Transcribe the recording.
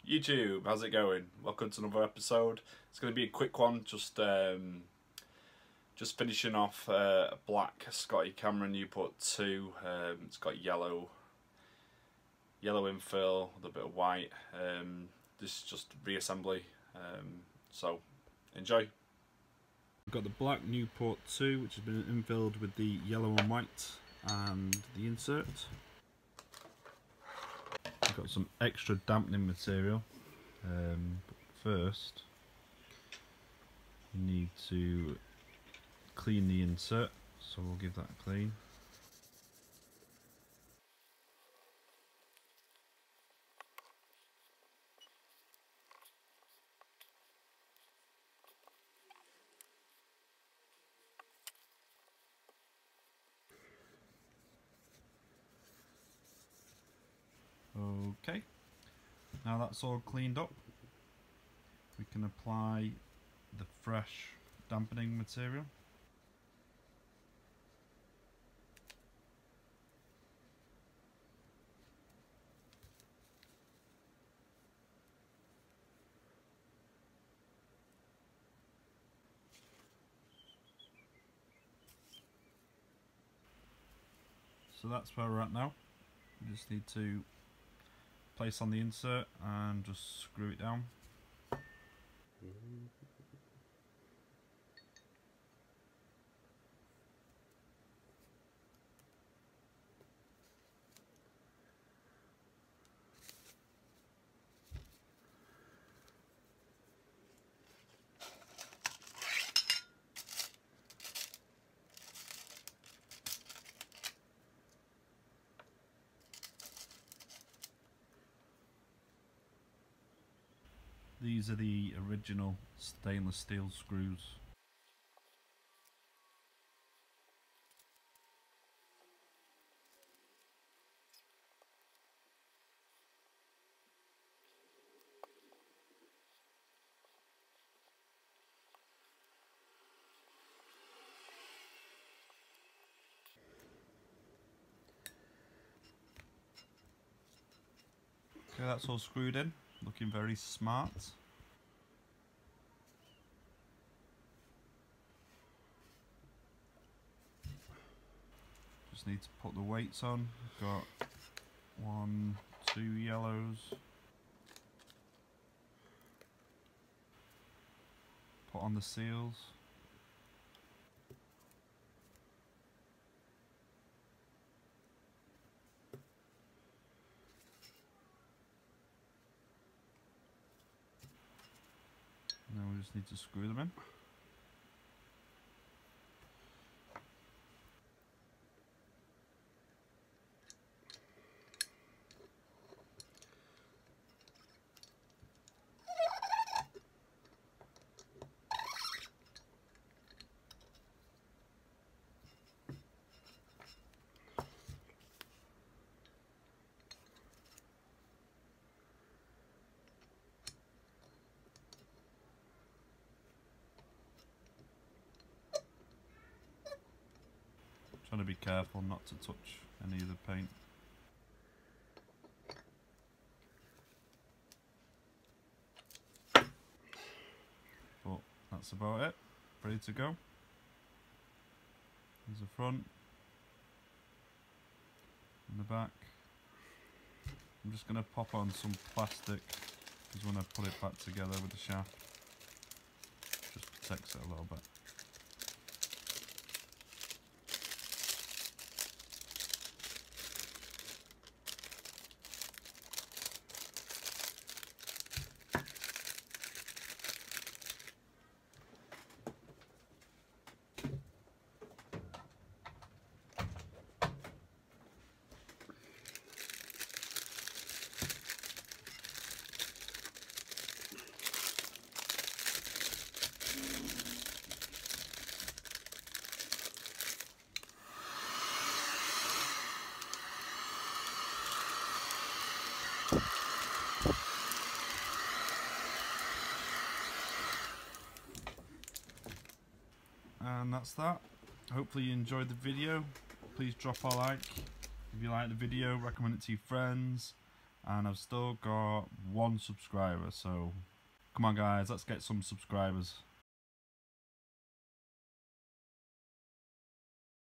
YouTube, how's it going? Welcome to another episode. It's going to be a quick one, just finishing off a black Scotty camera Newport 2. It's got yellow infill with a bit of white. This is just reassembly, so enjoy. We've got the black Newport 2, which has been infilled with the yellow and white and the insert. I've got some extra dampening material, but first you need to clean the insert, so we'll give that a clean. Okay, now that's all cleaned up, we can apply the fresh dampening material. So that's where we're at now. We just need to place on the insert and just screw it down. These are the original stainless steel screws. Okay, that's all screwed in, looking very smart. Just need to put the weights on. We've got 1, 2 yellows. Put on the seals. Now we just need to screw them in. Trying to be careful not to touch any of the paint. But that's about it. Ready to go. There's the front and the back. I'm just going to pop on some plastic because when I put it back together with the shaft, it just protects it a little bit. And that's that. Hopefully you enjoyed the video. Please drop a like if you like the video, recommend it to your friends, and I've still got 1 subscriber, so come on guys, let's get some subscribers.